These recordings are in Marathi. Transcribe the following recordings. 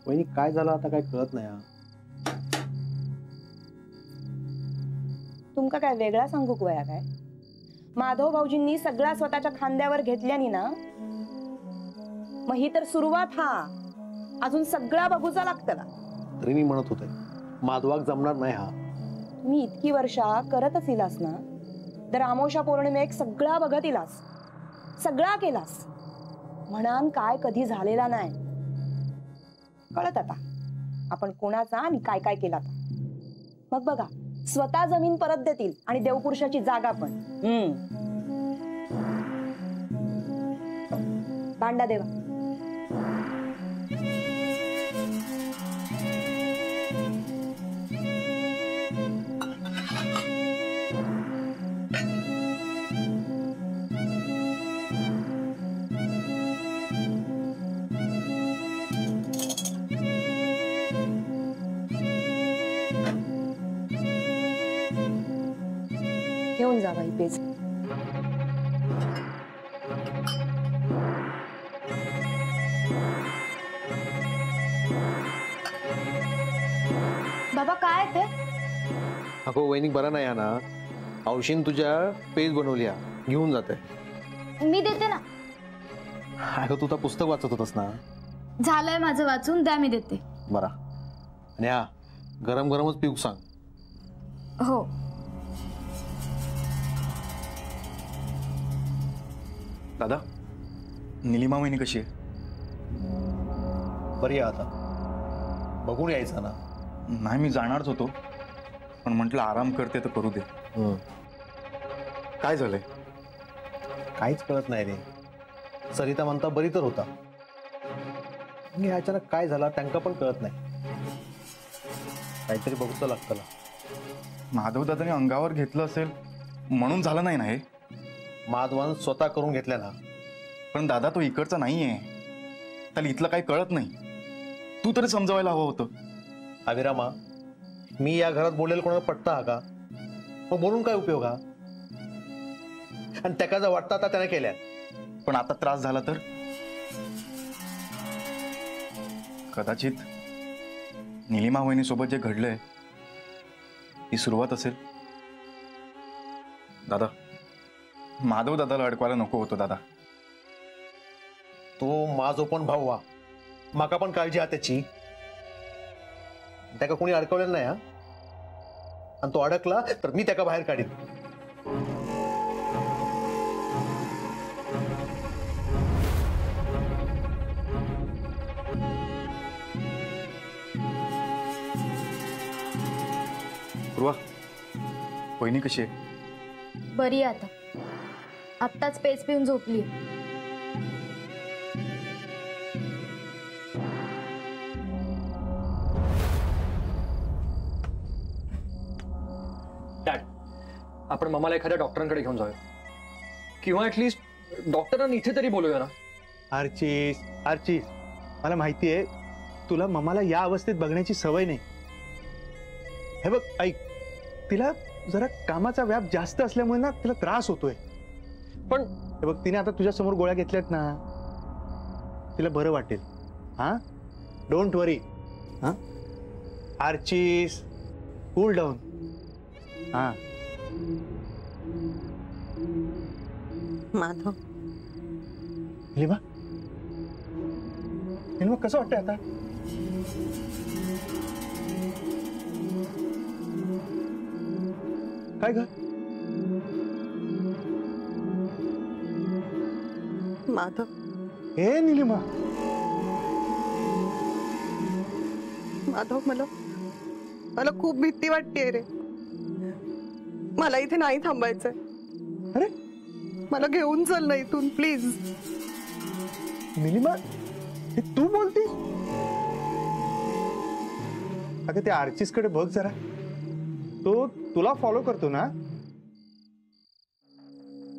वहिनी काय झालं आता काय कळत नाही. तुमका काय वेगळा सांगू वया काय? माधव भाऊजींनी सगळा स्वतःच्या खांद्यावर घेतल्यानी ना, मग ही तर सुरुवात. हा अजून सगळा बघूचा लागतला. तरी मी म्हणत होते माधवाक जमणार नाही. हा मी इतकी वर्षा करतच इलास ना, तर अमावस्या पौर्णिमेक सगळा बघत इलास, सगळा केलास. म्हणान काय कधी झालेला नाही. कळत आता आपण कोणाचा आणि काय काय केला. मग बघा स्वतः जमीन परत देतील आणि देवपुरुषाची जागा पण. भांडा देवा. घेऊन जावा ही पेज. बाबा काय ते? अगो वहिनी बरं नाही ना, औषध तुझ्या पेज बनवली, घेऊन जाते. मी देते ना. अगं तू तर पुस्तक वाचत होतस ना. झालंय माझं वाचून, द्या मी देते. बरा. आणि हा गरम गरमच पिऊक सांग. हो. दादा, निलिमा वहिनी कशी आहे? बरी आहे आता. बघून यायचं ना. नाही मी जाणारच होतो, पण म्हटलं आराम करते तर करू दे. काय झालंय? काहीच कळत नाही रे. सरिता म्हणता बरी तर होता, अचानक काय झाला त्यांना पण कळत नाही. काहीतरी बघूच लागतं. माधव दादाने अंगावर घेतलं असेल म्हणून झालं नाही ना हे. माधवान स्वतः करून घेतल्या ना. पण दादा तो इकडचा नाहीये, त्याला इथलं काही कळत नाही. तू तरी समजावायला हवं होतं. अविरामा, मी या घरात बोलेल कोणाला पटता हा का? मग बोलून काय उपयोग हा? आणि त्याका जर वाटतं आता त्याने केल्या, पण आता त्रास झाला तर कदाचित निलिमा वहिनी सोबत जे घडलंय ही सुरुवात असेल. दादा, माधव दादाला अडकवायला नको होतो. दादा तो माझो पण भाऊ वा, माका पण काळजी आहे त्याची. त्याका कोणी अडकवलेलं नाही हा. आणि तो अडकला तर मी त्याका बाहेर काढीन. पूर्वा, वहिनी कशी आहे? बरी आहे आता. आत्ताच पेज पिऊन झोपली. डॅड, आपण मम्माला एखाद्या डॉक्टरांकडे घेऊन जाऊया, किंवा ऍटलीस्ट डॉक्टरांना इथे तरी बोलूया ना. आर्चिस, आर्चिस, मला माहिती आहे तुला मम्माला या अवस्थेत बघण्याची सवय नाही. हे बघ ऐक, तिला जरा कामाचा व्याप जास्त असल्यामुळे ना तिला त्रास होतोय. पण हे बघ, तिने आता तुझ्या समोर गोळ्या घेतल्यात ना, तिला बरं वाटेल. हा, डोंट वरी. हा आर्चिस, कूल डाऊन. हा माधव, निलिमा, निलिमा कसं वाटतंय आता? काय ग? माधव, हे निलिमा. माधव, मला खूप भीती वाटते रे. मला इथे नाही थांबायचंय. अरे मला घेऊन चल ना इथून प्लीज. निलिमा, हे तू बोलतीस? अगं त्या आर्चिस कडे बघ जरा, तो तुला फॉलो करतो ना,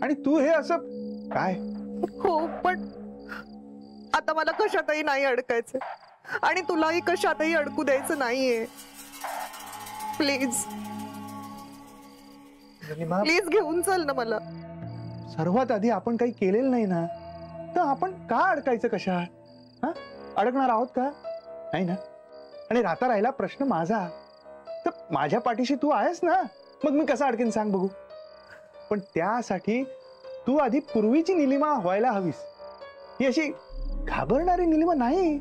आणि तू हे असं काय? हो, पण आता मला कशातही नाही अडकायचं आणि तुलाही कशातही अडकू द्यायचं नाहीये. प्लीज प्लीज घेऊन चल ना मला. सर्वात आधी आपण काही केलेलं नाही ना, तर आपण का अडकायचं कशात? हा, अडकणार आहोत का? नाही ना? आणि राहता राहिला प्रश्न माझा, तर माझ्या पाठीशी तू आहेस ना, मग मी कसा अडकीन सांग बघू. पण त्यासाठी तू आधी पूर्वीची निलिमा व्हायला हवीस. ही अशी घाबरणारी निलिमा नाही.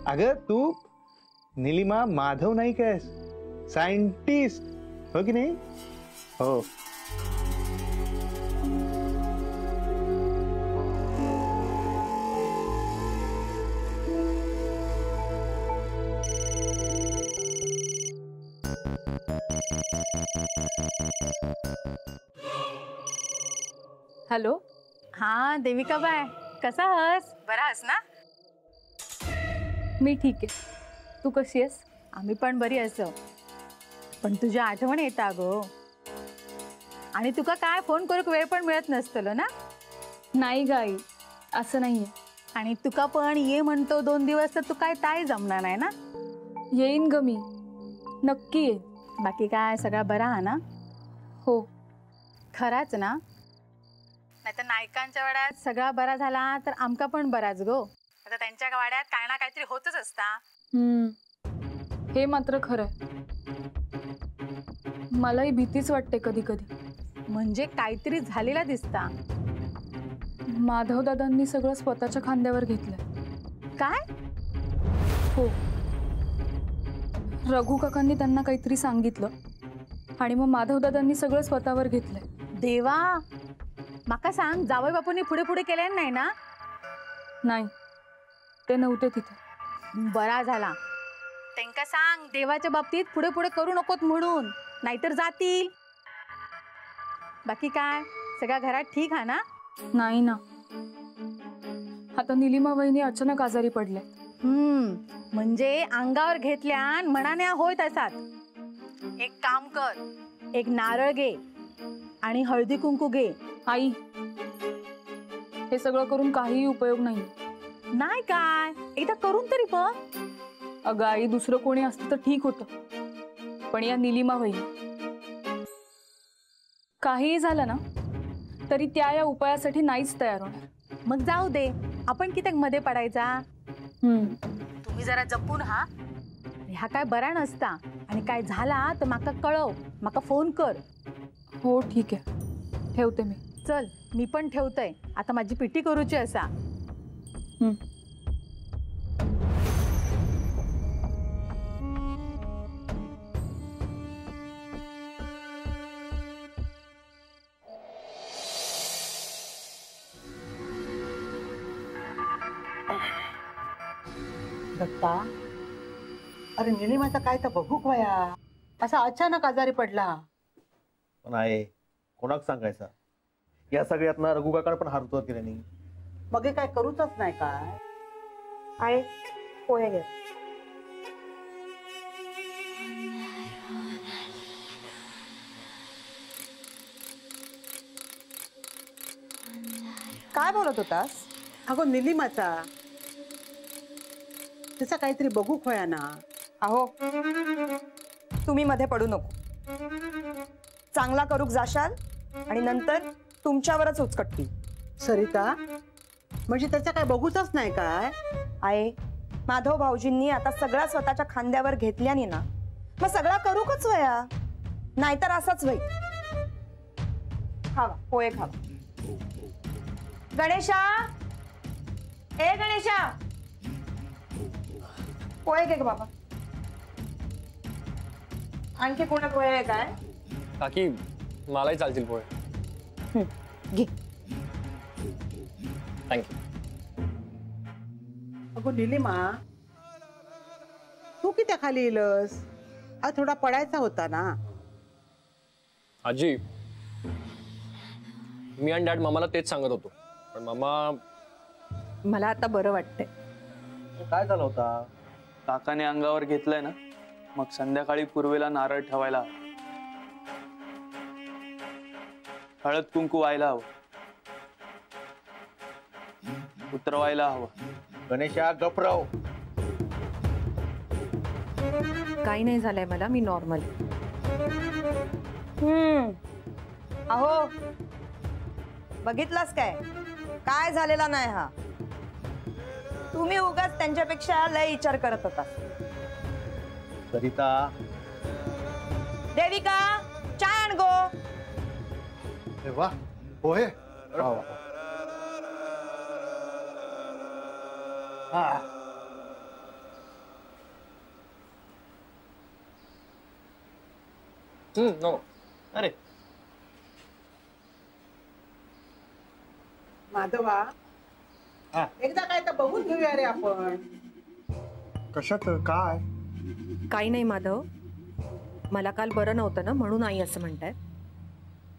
अगं तू निलिमा माधव नाही कायस, सायंटिस्ट, हो की नाही? हो. हॅलो. हा देविका बाय, कसा हस? बरा हस ना? मी ठीक आहे. तू कशी आहेस? आम्ही पण बरी असो. पण तुझी आठवण येता गो. आणि तुका काय फोन करूक वेळ पण मिळत नसतलो ना? नाही गाई, असं नाहीये. आणि तुका पण ये म्हणतो 2 दिवस, तर तू काय ताई जमणार नाही ना? येईन ग मी, नक्की येईन. बाकी काय सगळा बरा हा ना? हो. खराच ना? नाहीतर नायकांच्या वाड्यात सगळा बरा झाला तर आमका पण बराच गो. आता त्यांच्या वाड्यात काय ना काहीतरी होतच असता. हे मात्र खरंय. मलाही भीतीच वाटते कधी कधी. म्हणजे काहीतरी झालेला दिसता. माधव दादांनी सगळं स्वतःच्या खांद्यावर घेतलंय. काय? हो. रघु काकांनी त्यांना काहीतरी सांगितलं आणि मग माधव दादांनी सगळं स्वतःवर घेतलंय. देवा, माका सांग, जावई बापूंनी पुढे पुढे केले नाही ना? नाही, ते नव्हते तिथे. बरा झाला. त्यांका सांग देवाच्या बाबतीत पुढे पुढे करू नकोत म्हणून, नाहीतर जातील. बाकी काय सगळ्या घरात ठीक हा ना? नाही ना, आता निलिमा वहिनी अचानक आजारी पडले. म्हणजे अंगावर घेतल्या म्हणाने होय तसाच. एक काम कर, एक नारळ घे आणि हळदी कुंकू घे. आई, हे सगळं करून काहीही उपयोग नाही. नाही काय, एकदा करून तरी बघ. अगं आई, दुसरं कोणी असतं तर ठीक होतं, पण या निलिमा वहिनी, काहीही झालं ना तरी त्या या उपायासाठी नाहीच तयार होणार. मग जाऊ दे, आपण किती मध्ये पडायचा. तुम्ही जरा जपून हा. हा काय बरा नसता, आणि काय झाला तर माका कळव, माका फोन कर. हो ठीक आहे, ठेवते मी. चल, मी पण ठेवतय, आता माझी पिट्टी करूची असा. दत्ता, अरे निलिमाचा काय तर बघू वया, असा अचानक आजारी पडला. पण आहे कोणाक सांगायचा, या सगळ्यात ना रघु काकाने पण हारतो केले नाही. मग हे काय करूच नाही काय? आहे पोहे घे. काय बोलत होतास? अगो निलिमाचा, तिचा काहीतरी बघू वया ना. अहो, तुम्ही मध्ये पडू नको. चांगला करूक जाशाल आणि नंतर तुमच्यावरच उचकटतील. सरिता, म्हणजे त्याचा काय बघूच नाही काय? आहे, माधव भाऊजींनी आता सगळा स्वतःच्या खांद्यावर घेतल्याने ना, मग सगळा करूकच वया, नाहीतर असाच होईल. खावा पोहे खावा. गणेशा, ए गणेशा, पोहे घे ग बाबा. आणखी कोणा पोहे आहे काय? काकी, मलाही चालतील पोहे. घे. थँक्यू. अगो निलिमा, तू किती खाली येलस? आज थोडा पडायचा होता ना. आजी, मी आणि डॅड मामाला तेच सांगत होतो, पण मामा. मला आता बरं वाटतंय. काय झालं होता? काकाने अंगावर घेतलंय ना, मग संध्याकाळी पूर्वेला नारळ ठेवायला हवा, हळद कुंकू व्हायला हवं, उतरवायला हवं. गणेशा गपराव. काही नाही झालंय मला, मी नॉर्मल. अहो, बघितलास काय? काय झालेला नाही हा. तुम्ही उगाच त्यांच्यापेक्षा लय विचार करत होता. सरिता, देविका, चाय आण गो. अरे वा, पोहे. वा वा. हा. नो. अरे माधवा, हा. एकदा काय तर बघून घेऊया रे आपण. कशात काय? काही नाही माधव, मला काल बरं नव्हतं ना म्हणून आई असं म्हणताय.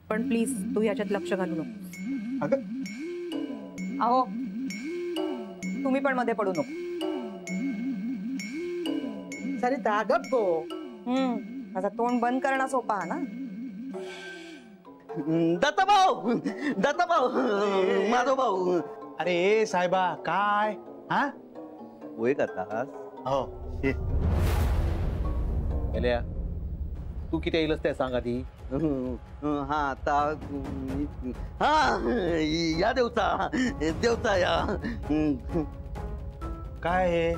पण प्लीज तू याच्यात लक्ष घालू नको. अगं अहो, तुम्ही पण मध्ये पडू नको. सरिता गप गो. माझा तोंड बंद करणं सोपा आहे ना. दत्ताभाऊ, दत्ताभाऊ, माधव भाऊ. अरे साहेबा, काय? हा होय करतास? हो ये. गेल्या तू किती येईलच ते सांग आधी. हा आता हा या देवता देवता या. काय हे?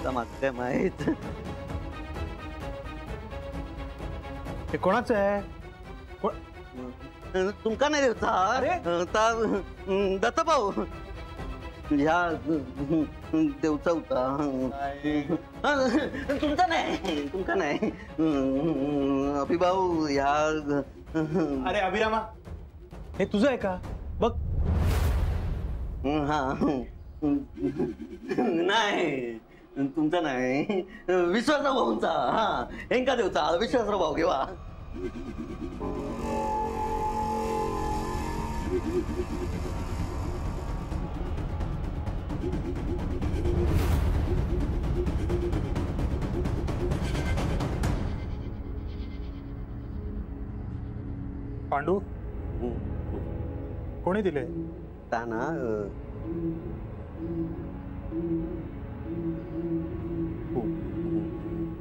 माझं काय माहित. हे कोणाचं आहे? तुमका नाही देवता, दत्ताभाऊ ह्या देवचा होता. तुमचा नाही, तुमका नाही. अभिभाऊ ह्या. अरे अभिरामा, हे तुझं आहे का? बघ. हा नाही, तुमचा नाही, विश्वासराव भाऊंचा. हा हेंका देवचा विश्वासराव भाऊ घेवा. पांडू, कोणी दिले? ताना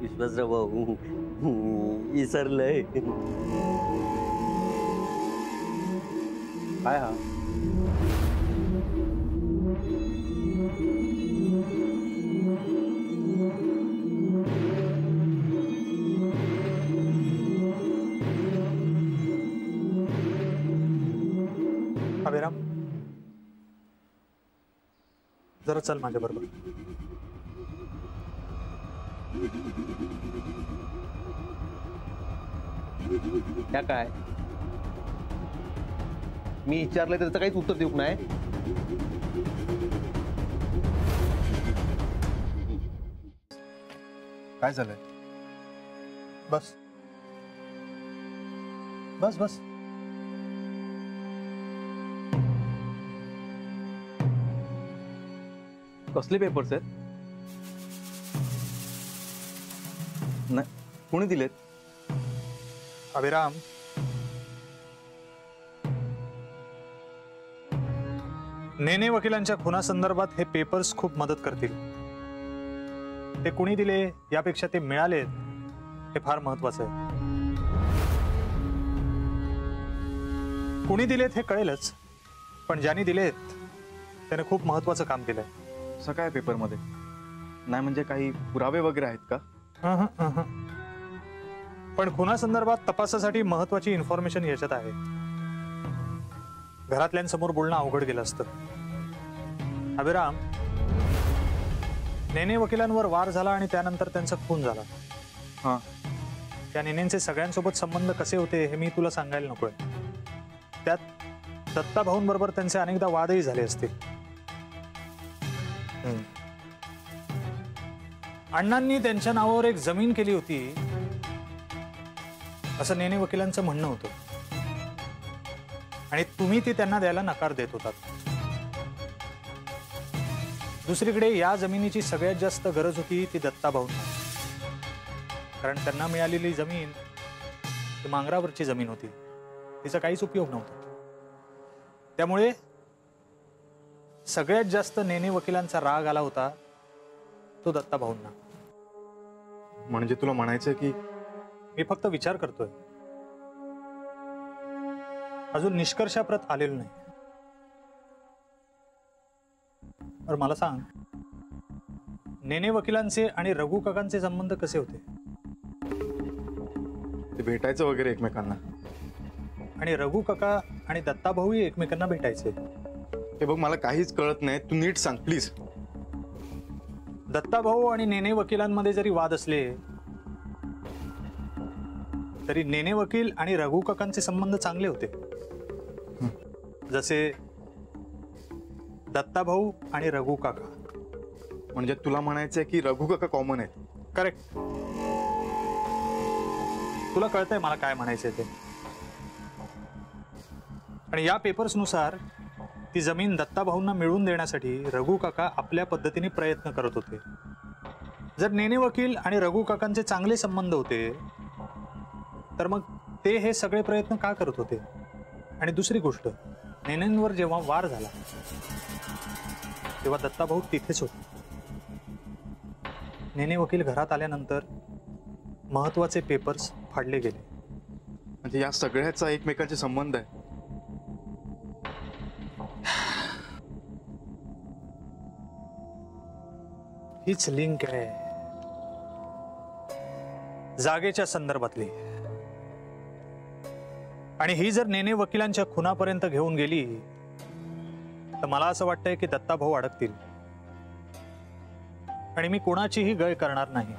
विश्वासराव भाऊ विसरलंय. काय हा? अभिराम, जरा चल माझ्या बरोबर. त्या काय मी विचारलंय त्याचं काहीच उत्तर देऊ नाही. काय झालंय? बस बस बस. कसले पेपर्स आहेत? नाही, कोणी दिलेत? अभिराम, नेने वकिलांच्या खुनासंदर्भात हे पेपर्स खूप मदत करतील. ते कुणी दिले यापेक्षा ते मिळाले हे फार महत्वाचं आहे. कुणी दिलेत हे कळेलच, पण ज्यांनी दिलेत त्याने खूप महत्वाचं काम केलंय. असं काय पेपरमध्ये? नाही म्हणजे काही पुरावे वगैरे आहेत का? पण खुनासंदर्भात तपासासाठी महत्वाची इन्फॉर्मेशन याच्यात आहे. घरातल्यांसमोर बोलणं अवघड गेलं असतं. अभिराम, नेने वकिलांवर वार झाला आणि त्यानंतर त्यांचा खून झाला. हा, त्या नेनेंचे सगळ्यांसोबत संबंध कसे होते हे मी तुला सांगायला नकोय. त्यात दत्ता भाऊंबरोबर त्यांचे अनेकदा वादही झाले असते. अण्णांनी त्यांच्या नावावर एक जमीन केली होती असं नेने वकिलांचं म्हणणं होतं, आणि तुम्ही ती त्यांना द्यायला नकार देत होतात. दुसरीकडे या जमिनीची सगळ्यात जास्त गरज होती ती दत्ता भाऊंना, कारण त्यांना मिळालेली जमीन ती मांगरावरची जमीन होती, तिचा काहीच उपयोग नव्हता. त्यामुळे सगळ्यात जास्त नेने वकिलांचा राग आला होता तो दत्ता भाऊंना. म्हणजे तुला म्हणायचं की मी फक्त विचार करतोय, अजून निष्कर्षाप्रत आलेलो नाही. बरं मला सांग, नेने वकिलांचे आणि रघु काकांचे संबंध कसे होते? ते भेटायचं वगैरे एकमेकांना. आणि रघु काका आणि दत्ता भाऊही एकमेकांना भेटायचे. हे बघ, मला काहीच कळत नाही, तू नीट सांग प्लीज. दत्ता भाऊ आणि नेने वकिलांमध्ये जरी वाद असले तरी नेने वकील आणि रघु काकांचे संबंध चांगले होते. जसे दत्ता भाऊ आणि रघु काका. म्हणजे तुला म्हणायचंय की रघु काका कॉमन आहेत? करेक्ट. तुला कळतंय मला काय म्हणायचंय ते. आणि या पेपर्सनुसार ती जमीन दत्ता भाऊंना मिळवून देण्यासाठी रघु काका आपल्या पद्धतीने प्रयत्न करत होते. जर नेने वकील आणि रघु काकांचे चांगले संबंध होते तर मग ते हे सगळे प्रयत्न का करत होते? आणि दुसरी गोष्ट, नेनेंवर जेव्हा वार झाला तेव्हा दत्ता भाऊ तिथेच होते. नेने वकील घरात आल्यानंतर महत्वाचे पेपर्स फाडले गेले. म्हणजे या सगळ्याचा एकमेकांचे संबंध आहे. हीच लिंक आहे जागेच्या संदर्भातली. आणि ही जर नेने वकिलांच्या खुनापर्यंत घेऊन गेली तर मला असं वाटतंय की दत्ता भाऊ अडकतील. आणि मी कोणाचीही गय करणार नाही.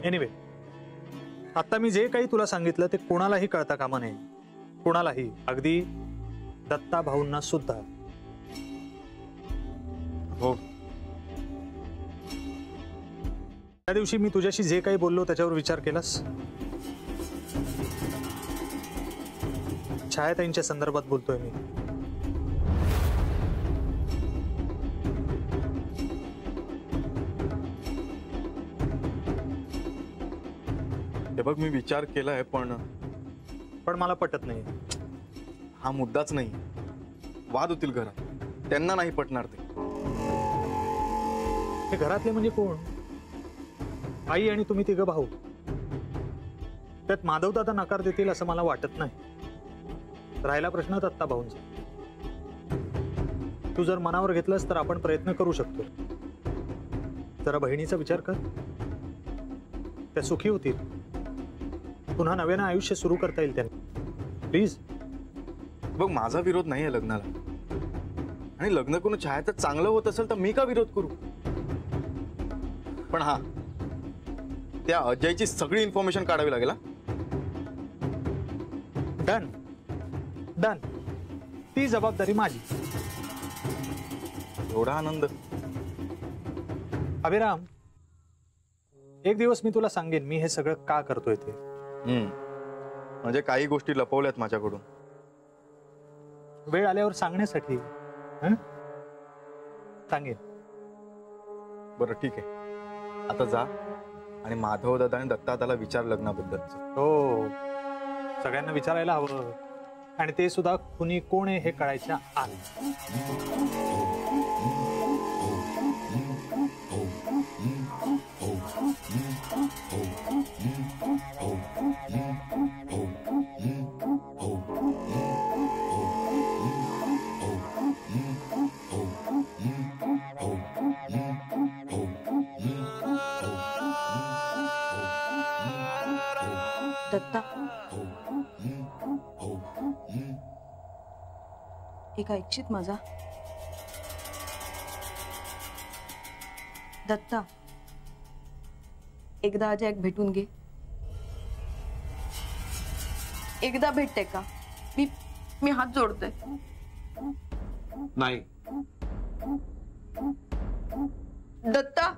एनिवे, आता मी जे काही तुला सांगितलं ते कोणालाही कळता कामा नये. कोणालाही, अगदी दत्ता भाऊंना सुद्धा. हो. त्या दिवशी मी तुझ्याशी जे काही बोललो त्याच्यावर विचार केलास? छायाताईंच्या संदर्भात बोलतोय मी. हे बघ, मी विचार केलाय पण मला पटत नाही. हा मुद्दाच नाही. वाद होतील घरात, त्यांना नाही पटणार ते. हे घरातले म्हणजे कोण? आई आणि तुम्ही तिघं भाऊ. त्यात माधव दादा नकार देतील असं मला वाटत नाही. राहिला प्रश्न दत्ता भाऊंचा. तू जर मनावर घेतलंस तर आपण प्रयत्न करू शकतो. जरा बहिणीचा विचार कर. त्या सुखी होतील. पुन्हा नव्यानं आयुष्य सुरू करता येईल त्यांना. प्लीज. बघ, माझा विरोध नाही आहे लग्नाला. आणि लग्न करून छायाचं चांगलं होत असेल तर मी का विरोध करू? पण हा, त्या अजयची सगळी इन्फॉर्मेशन काढावी लागेल. Done done. ती जबाबदारी माझी. एवढा आनंद. अभिराम, एक दिवस मी तुला सांगेन मी हे सगळं का करतोय ते. म्हणजे काही गोष्टी लपवल्यात माझ्याकडून. वेळ आल्यावर सांगण्यासाठी सांगेन. बरं, ठीक आहे. आता जा आणि माधव दादा आणि दत्ता दादाला विचार लग्नाबद्दल. हो, सगळ्यांना विचारायला हवं. आणि ते सुद्धा कुणी कोण आहे हे कळायच्या आधी. दत्ता, एक ऐकशीत माझा? दत्ता, एकदा अजय भेटून घे. एकदा भेटते का? मी हात जोडते. नाही. दत्ता,